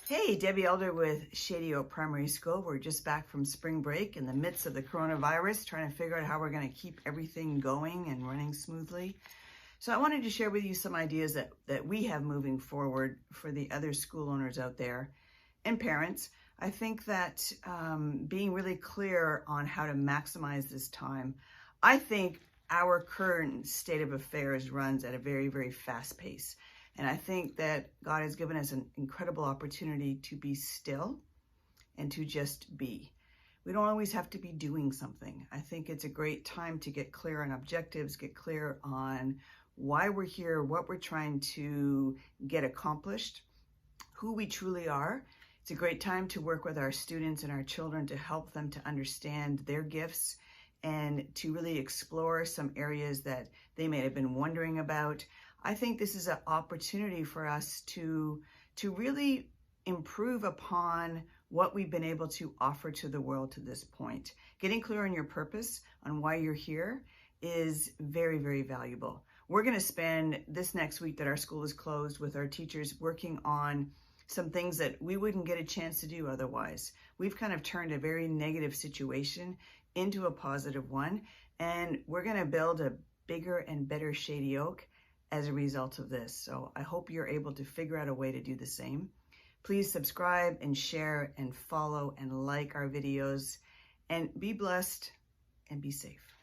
Hey, Debbie Elder with Shady Oak Primary School. We're just back from spring break in the midst of the coronavirus, trying to figure out how we're going to keep everything going and running smoothly. So I wanted to share with you some ideas that we have moving forward for the other school owners out there and parents. I think that being really clear on how to maximize this time. I think our current state of affairs runs at a very, very fast pace. And I think that God has given us an incredible opportunity to be still and to just be. We don't always have to be doing something. I think it's a great time to get clear on objectives, get clear on why we're here, what we're trying to get accomplished, who we truly are. It's a great time to work with our students and our children to help them to understand their gifts and to really explore some areas that they may have been wondering about. I think this is an opportunity for us to really improve upon what we've been able to offer to the world to this point. Getting clear on your purpose, on why you're here, is very, very valuable. We're going to spend this next week that our school is closed with our teachers working on some things that we wouldn't get a chance to do otherwise. We've kind of turned a very negative situation into a positive one, and we're going to build a bigger and better Shady Oak as a result of this. So I hope you're able to figure out a way to do the same. Please subscribe and share and follow and like our videos, and be blessed and be safe.